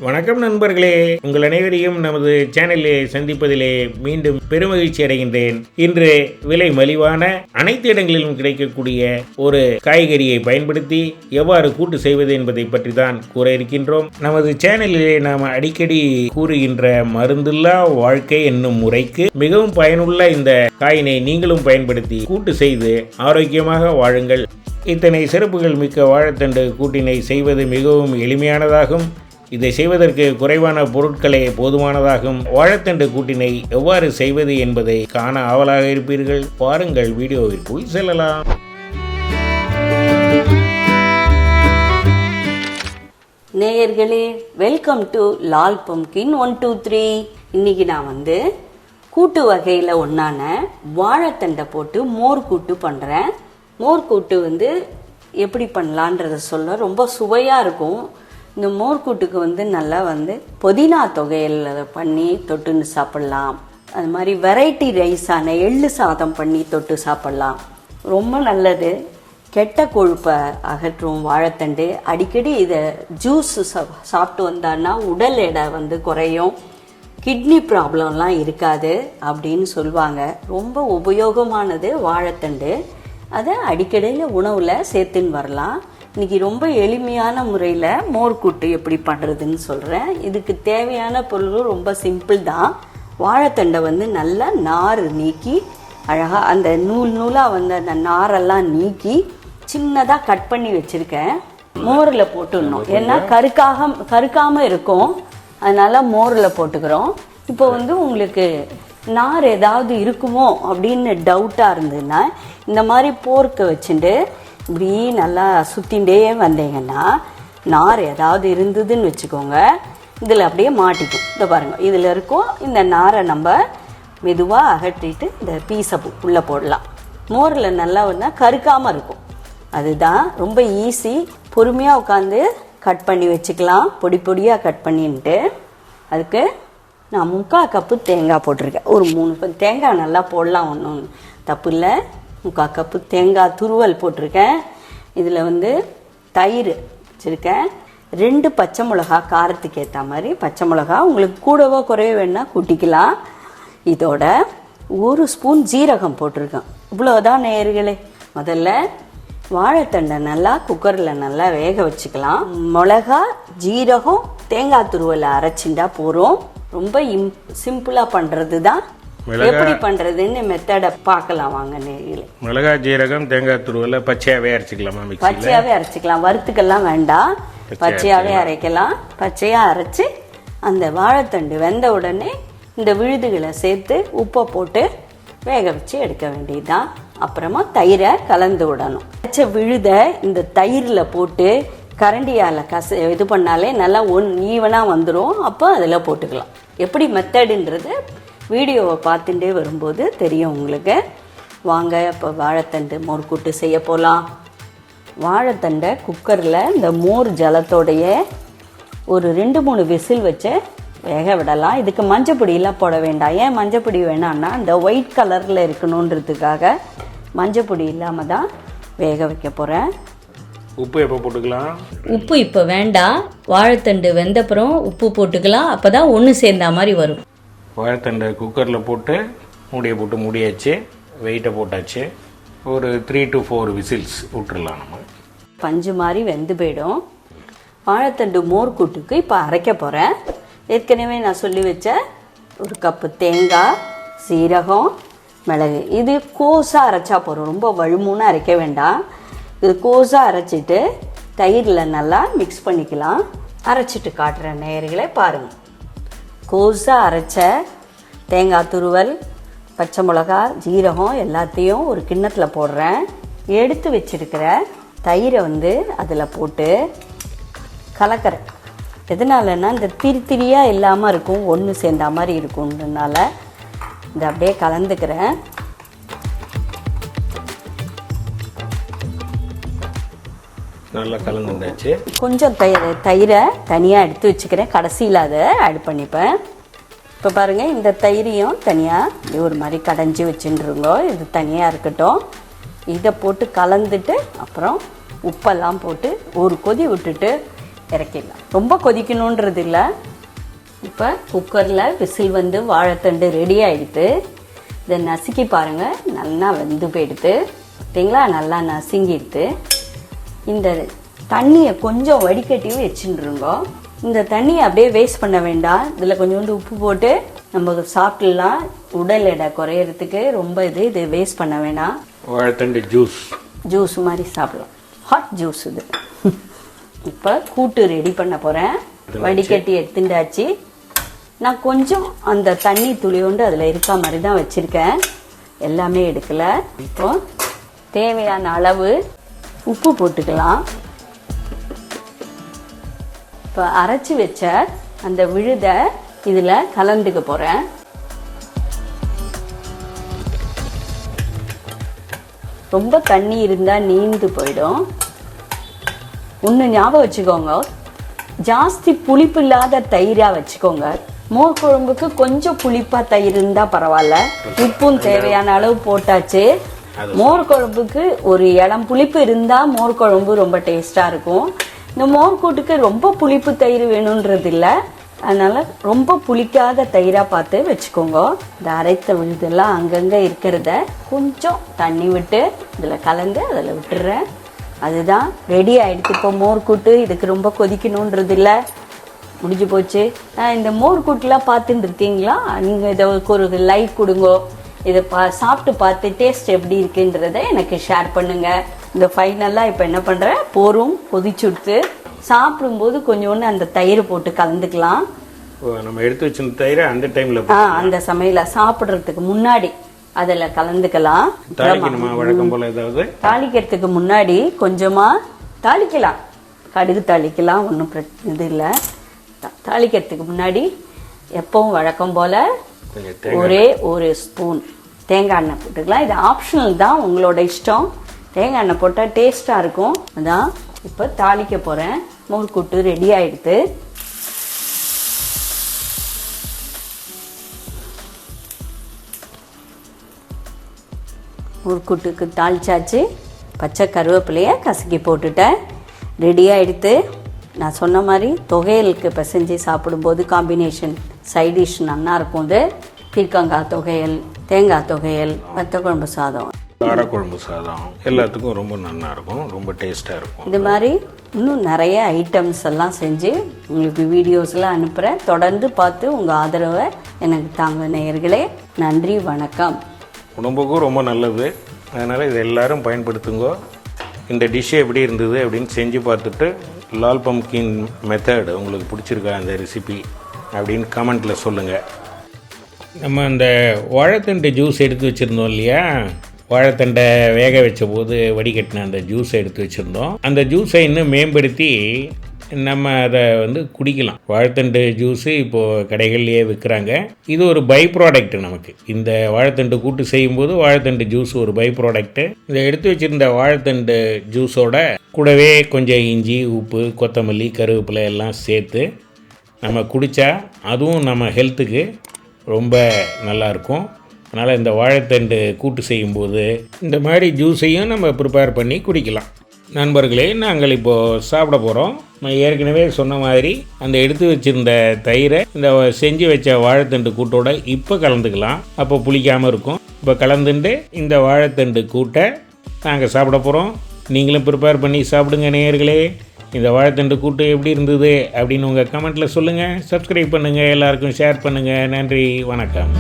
வணக்கம் நண்பர்களே, உங்கள் அனைவரையும் நமது சேனலிலே சந்திப்பதிலே மீண்டும் பெருமகிழ்ச்சி அடைகின்றேன். இன்று விலை மலிவான அனைத்து இடங்களிலும் கிடைக்கக்கூடிய ஒரு காய்கறியை பயன்படுத்தி எவ்வாறு கூட்டு செய்வது என்பதை பற்றி தான் கூற இருக்கின்றோம். நமது சேனலிலே நாம் அடிக்கடி கூறுகின்ற மருந்தில்லா வாழ்க்கை என்னும் முறைக்கு மிகவும் பயனுள்ள இந்த காயினை நீங்களும் பயன்படுத்தி கூட்டு செய்து ஆரோக்கியமாக வாழுங்கள். இத்தனை சிறப்புகள் மிக்க வாழைத்தண்டு கூட்டினை செய்வது மிகவும் எளிமையானதாகும். இதை செய்வதற்கு குறைவான பொருட்களே போதுமானதாகும். வாழைத்தண்டு கூட்டினை எவ்வாறு செய்வது என்பதை காண ஆவலாக இருப்பீர்கள். பாருங்கள், வீடியோவிற்குள் செல்லலாம். நேயர்களே, வெல்கம் டு லால் பம்கின் 123. இன்னைக்கு நான் கூட்டு வகையில் ஒன்றான வாழைத்தண்டை போட்டு மோர் கூட்டு பண்ணுறேன். மோர் கூட்டு எப்படி பண்ணலான்றத சொல்ல ரொம்ப சுவையாக இருக்கும். இந்த மோர்க்கூட்டுக்கு நல்லா புதினா தொகையில் பண்ணி தொட்டுன்னு சாப்பிட்லாம். அது மாதிரி வெரைட்டி ரைஸான எள்ளு சாதம் பண்ணி தொட்டு சாப்பிட்லாம். ரொம்ப நல்லது. கெட்ட கொழுப்பை அகற்றும் வாழைத்தண்டு. அடிக்கடி இதை ஜூஸ் சாப்பிட்டு வந்தான்னா உடல் எடை குறையும். கிட்னி ப்ராப்ளம்லாம் இருக்காது அப்படின்னு சொல்லுவாங்க. ரொம்ப உபயோகமானது வாழைத்தண்டு. அதை அடிக்கடியில் உணவில் சேர்த்துன்னு வரலாம். இன்றைக்கி ரொம்ப எளிமையான முறையில் மோர்க்கூட்டு எப்படி பண்ணுறதுன்னு சொல்கிறேன். இதுக்கு தேவையான பொருள் ரொம்ப சிம்பிள் தான். வாழைத்தண்டை நல்லா நார் நீக்கி அழகாக அந்த நூலாக அந்த நாரெல்லாம் நீக்கி சின்னதாக கட் பண்ணி வச்சுருக்கேன். மோரில் போட்டுடணும். ஏன்னா கருக்காமல் இருக்கும். அதனால் மோரில் போட்டுக்கிறோம். இப்போ உங்களுக்கு நார் ஏதாவது இருக்குமோ அப்படின்னு டவுட்டாக இருந்ததுன்னா இந்த மாதிரி போர்க்கை வச்சுட்டு இப்படி நல்லா சுற்றிகிட்டே வந்தீங்கன்னா நார் ஏதாவது இருந்ததுன்னு வச்சுக்கோங்க, இதில் அப்படியே மாட்டிக்கும். இதை பாருங்கள், இதில் இருக்கும். இந்த நாரை நம்ம மெதுவாக அகற்றிட்டு இந்த பீஸை உள்ளே போடலாம். மோரில் நல்லா கருக்காமல் இருக்கும். அதுதான் ரொம்ப ஈஸி. பொறுமையாக உட்காந்து கட் பண்ணி வச்சுக்கலாம். பொடி பொடியாக கட் பண்ணிட்டு அதுக்கு நான் 3/4 கப்பு தேங்காய் போட்டிருக்கேன். ஒரு 3 தேங்காய் நல்லா போடலாம், ஒன்றும் தப்பு இல்லை. 3/4 கப்பு தேங்காய் துருவல் போட்டிருக்கேன். இதில் தயிர் வச்சுருக்கேன். 2 பச்சை மிளகா, காரத்துக்கு ஏற்ற மாதிரி பச்சை மிளகா. உங்களுக்கு கூடவோ குறைய வேணால் கூட்டிக்கலாம். இதோட 1 ஸ்பூன் ஜீரகம் போட்டிருக்கேன். இவ்வளோதான் நேயர்களே. முதல்ல வாழைத்தண்டை நல்லா குக்கரில் நல்லா வேக வச்சுக்கலாம். மிளகா, ஜீரகம், தேங்காய் துருவலை அரைச்சிண்டா போகிறோம். ரொம்ப சிம்பிளாக பண்ணுறது தான். எப்படி பண்றதுன்னு மெத்தடை பார்க்கலாம் வாங்க நேரில். மிளகாய், ஜீரகம், தேங்காய் துருவல பச்சையாவே அரைச்சிக்கலாமா? பச்சையாவே அரைச்சிக்கலாம். வறுத்துக்கெல்லாம் வேண்டாம், பச்சையாவே அரைக்கலாம். பச்சையா அரைச்சி அந்த வாழைத்தண்டு வெந்த உடனே இந்த விழுதுகளை சேர்த்து உப்பை போட்டு வேக வச்சு எடுக்க வேண்டியதுதான். அப்புறமா தயிரை கலந்து விடணும். அரைச்ச விழுதை இந்த தயிரில் போட்டு கரண்டியால் இது பண்ணாலே நல்லா ஈவனாக வந்துடும். அப்போ அதில் போட்டுக்கலாம். எப்படி மெத்தடுன்றது வீடியோவை பார்த்துட்டே வரும்போது தெரியும் உங்களுக்கு. வாங்க இப்போ வாழைத்தண்டு மோர் கூட்டு செய்ய போகலாம். வாழைத்தண்டை குக்கரில் இந்த மோர் ஜலத்தோடைய ஒரு 2-3 விசில் வச்சு வேக விடலாம். இதுக்கு மஞ்சப்பொடியெல்லாம் போட வேண்டாம். ஏன் மஞ்சப்பொடி வேணான்னா இந்த ஒயிட் கலரில் இருக்கணுன்றதுக்காக மஞ்சப்பொடி இல்லாமல் தான் வேக வைக்க போகிறேன். உப்பு எப்போ போட்டுக்கலாம்? உப்பு இப்போ வேண்டாம். வாழைத்தண்டு வெந்தப்புறம் உப்பு போட்டுக்கலாம். அப்போ தான் ஒன்று சேர்ந்த மாதிரி வரும். வாழைத்தண்டை குக்கரில் போட்டு மூடியை போட்டு மூடியாச்சு. வெயிட்டை போட்டாச்சு. ஒரு 3 to 4 விசில்ஸ் விட்டுடலாம். நம்ம பஞ்சு மாதிரி வெந்து போயிடும். வாழைத்தண்டு மோர் கூட்டுக்கு இப்போ அரைக்க போகிறேன். ஏற்கனவே நான் சொல்லி வச்ச 1 கப்பு தேங்காய், சீரகம், மிளகு. இது கோஸாக அரைச்சா போகிறோம். ரொம்ப வழுமுன்னு அரைக்க வேண்டாம். இது கோஸாக அரைச்சிட்டு தயிரில் நல்லா மிக்ஸ் பண்ணிக்கலாம். அரைச்சிட்டு காட்டுற நேயர்களே பாருங்கள். கோஸாக அரைச்ச தேங்காய் துருவல், பச்சை மிளகா, ஜீரகம் எல்லாத்தையும் ஒரு கிண்ணத்தில் போடுறேன். எடுத்து வச்சிருக்கிற தயிரை அதில் போட்டு கலக்கிறேன். எதனாலன்னா இந்த திரியாக இல்லாமல் இருக்கும், ஒன்று சேர்ந்த மாதிரி இருக்கும்ன்றனால இதை அப்படியே கலந்துக்கிறேன். நல்லா கலந்துட்டாச்சு. கொஞ்சம் தயிரை தனியாக எடுத்து வச்சுக்கிறேன். கடைசியில் அதை ஆட் பண்ணிப்பேன். இப்போ பாருங்கள், இந்த தயிரையும் தனியாக ஒரு மாதிரி கடைஞ்சி வச்சுருங்க. இது தனியாக இருக்கட்டும். இதை போட்டு கலந்துட்டு அப்புறம் உப்பெல்லாம் போட்டு ஒரு கொதி விட்டுட்டு இறக்கிடலாம். ரொம்ப கொதிக்கணுன்றது இல்லை. இப்போ குக்கரில் விசில் வந்து வாழைத்தண்டு ரெடி ஆகிடுது. இதை நசுக்கி பாருங்கள், நல்லா வெந்து போயிடுது. பார்த்தீங்களா, நல்லா நசுங்கிடுது. இந்த தண்ணியை கொஞ்சம் வடிகட்டி வச்சுருங்க. இந்த தண்ணியை அப்படியே வேஸ்ட் பண்ண வேண்டாம். இதில் கொஞ்சோண்டு உப்பு போட்டு நம்ம சாப்பிட்லாம். உடல் எடை குறையிறதுக்கு ரொம்ப இது வேஸ்ட் பண்ண வேணாம். வாழைத்தண்டு ஜூஸ் மாதிரி சாப்பிடலாம். ஹாட் ஜூஸ் இது. இப்போ கூட்டு ரெடி பண்ண போகிறேன். வடிகட்டி எடுத்துட்டாச்சு. நான் கொஞ்சம் அந்த தண்ணி துளியோண்டு அதில் இருக்க மாதிரி தான் வச்சுருக்கேன், எல்லாமே எடுக்கலை. இப்போ தேவையான அளவு உப்பு போட்டுக்கலாம். இப்போ அரைச்சி வச்ச அந்த விழுதை இதில் கலந்துக்க போகிறேன். ரொம்ப தண்ணி இருந்தால் நீந்து போயிடும். ஒன்று ஞாபகம் வச்சுக்கோங்க, ஜாஸ்தி புளிப்பு இல்லாத தயிராக வச்சுக்கோங்க. மோர் குழம்புக்கு கொஞ்சம் புளிப்பாக தயிர் இருந்தால் பரவாயில்ல. உப்பும் தேவையான அளவு போட்டாச்சு. மோர் குழம்புக்கு ஒரு இளம் புளிப்பு இருந்தால் மோர் குழம்பு ரொம்ப டேஸ்ட்டாக இருக்கும். இந்த மோர் கூட்டுக்கு ரொம்ப புளிப்பு தயிர் வேணுன்றது இல்லை, அதனால் ரொம்ப புளிக்காத தயிராக பார்த்து வச்சுக்கோங்க. இந்த அரைத்த விழுதெல்லாம் அங்கங்கே இருக்கிறத கொஞ்சம் தண்ணி விட்டு இதில் கலந்து அதில் விட்டுறேன். அதுதான் ரெடி ஆகிடுச்சு. இப்போ மோர் கூட்டு இதுக்கு ரொம்ப கொதிக்கணுன்றது இல்லை, முடிஞ்சு போச்சு. இந்த மோர் கூட்டுலாம் பார்த்துட்டு இருக்கீங்களா? நீங்கள் இதை ஒரு லைக் கொடுங்கோ. இதை சாப்பிட்டு பார்த்து டேஸ்ட் எப்படி இருக்குன்றதை எனக்கு ஷேர் பண்ணுங்கள். இந்த ஃபைனலாக இப்போ என்ன பண்ணுறேன், போரும் கொதிச்சுடுத்து. சாப்பிடும்போது கொஞ்சோண்டு அந்த தயிர் போட்டு கலந்துக்கலாம். நம்ம எடுத்து வச்சிருந்த தயிரை அந்த டைமில் அந்த சமையல சாப்பிட்றதுக்கு முன்னாடி அதில் கலந்துக்கலாம். வழக்கம் போல ஏதாவது தாளிக்கிறதுக்கு முன்னாடி கொஞ்சமாக தாளிக்கலாம், கடுகு தாளிக்கலாம், ஒன்றும் இது இல்லை. தாளிக்கிறதுக்கு முன்னாடி எப்பவும் வழக்கம் போல் ஒரே ஒரு ஸ்பூன் தேங்காய் எண்ணெய் போட்டுக்கலாம். இது ஆப்ஷனல் தான், உங்களோட இஷ்டம். தேங்காய் எண்ணெய் போட்டால் டேஸ்ட்டாக இருக்கும். அதான் இப்போ தாளிக்க போகிறேன். மோர் கூட்டு ரெடி ஆகிடுது. மோர் கூட்டுக்கு தாளிச்சாச்சு. பச்சை கருவேப்பிலையை கசக்கி போட்டுட்டேன். ரெடி ஆகிடுது. நான் சொன்ன மாதிரி தொகையலுக்கு பிசைஞ்சு சாப்பிடும்போது காம்பினேஷன் சைட் டிஷ் நல்லா இருக்கும். இது பீர்க்கங்காய் தொகையல், தேங்காய் தொகையல், வத்த குழம்பு சாதம், காரக்குழம்பு சாதம் எல்லாத்துக்கும் ரொம்ப நல்லா இருக்கும், ரொம்ப டேஸ்ட்டாக இருக்கும். இது மாதிரி இன்னும் நிறைய ஐட்டம்ஸ் எல்லாம் செஞ்சு உங்களுக்கு வீடியோஸ்லாம் அனுப்புகிறேன். தொடர்ந்து பார்த்து உங்கள் ஆதரவை எனக்கு தாங்க நேயர்களே. நன்றி, வணக்கம். உடம்புக்கும் ரொம்ப நல்லது, அதனால் இது எல்லோரும் பயன்படுத்துங்க. இந்த டிஷ்ஷு எப்படி இருந்தது அப்படின்னு செஞ்சு பார்த்துட்டு லால் பம்கின் மெத்தட் உங்களுக்கு பிடிச்சிருக்கா அந்த ரெசிபி அப்படின்னு கமெண்ட்டில் சொல்லுங்கள். நம்ம அந்த வாழைத்தண்டு ஜூஸ் எடுத்து வச்சுருந்தோம் இல்லையா, வாழைத்தண்டை வேக வச்ச போது வடிகட்டின அந்த ஜூஸை எடுத்து வச்சுருந்தோம். அந்த ஜூஸை இன்னும் மேம்படுத்தி நம்ம அதை குடிக்கலாம். வாழைத்தண்டு ஜூஸு இப்போது கடைகள்லேயே விற்கிறாங்க. இது ஒரு பை ப்ராடக்ட் நமக்கு. இந்த வாழைத்தண்டு கூட்டு செய்யும்போது வாழைத்தண்டு ஜூஸ் ஒரு பை ப்ராடக்ட்டு. இதை எடுத்து வச்சுருந்த வாழைத்தண்டு ஜூஸோட கூடவே கொஞ்சம் இஞ்சி, உப்பு, கொத்தமல்லி, கருவேப்பிலை எல்லாம் சேர்த்து நம்ம குடித்தா அதுவும் நம்ம ஹெல்த்துக்கு ரொம்ப நல்லாயிருக்கும். அதனால் இந்த வாழைத்தண்டு கூட்டு செய்யும்போது இந்த மாதிரி ஜூஸையும் நம்ம ப்ரிப்பேர் பண்ணி குடிக்கலாம். நண்பர்களே, நாங்கள் இப்போது சாப்பிட போகிறோம். நான் ஏற்கனவே சொன்ன மாதிரி அந்த எடுத்து வச்சுருந்த தயிரை இந்த செஞ்சு வச்ச வாழைத்தண்டு கூட்டோட இப்போ கலந்துக்கலாம். அப்போ புளிக்காமல் இருக்கும். இப்போ கலந்துட்டு இந்த வாழைத்தண்டு கூட்டை நாங்கள் சாப்பிட போகிறோம். நீங்களும் ப்ரிப்பேர் பண்ணி சாப்பிடுங்க நேயர்களே. இந்த வாழைத்தண்டு கூட்டு எப்படி இருந்தது அப்படின்னு உங்கள் கமெண்ட்டில் சொல்லுங்கள். சப்ஸ்கிரைப் பண்ணுங்கள், எல்லாருக்கும் ஷேர் பண்ணுங்கள். நன்றி, வணக்கம்.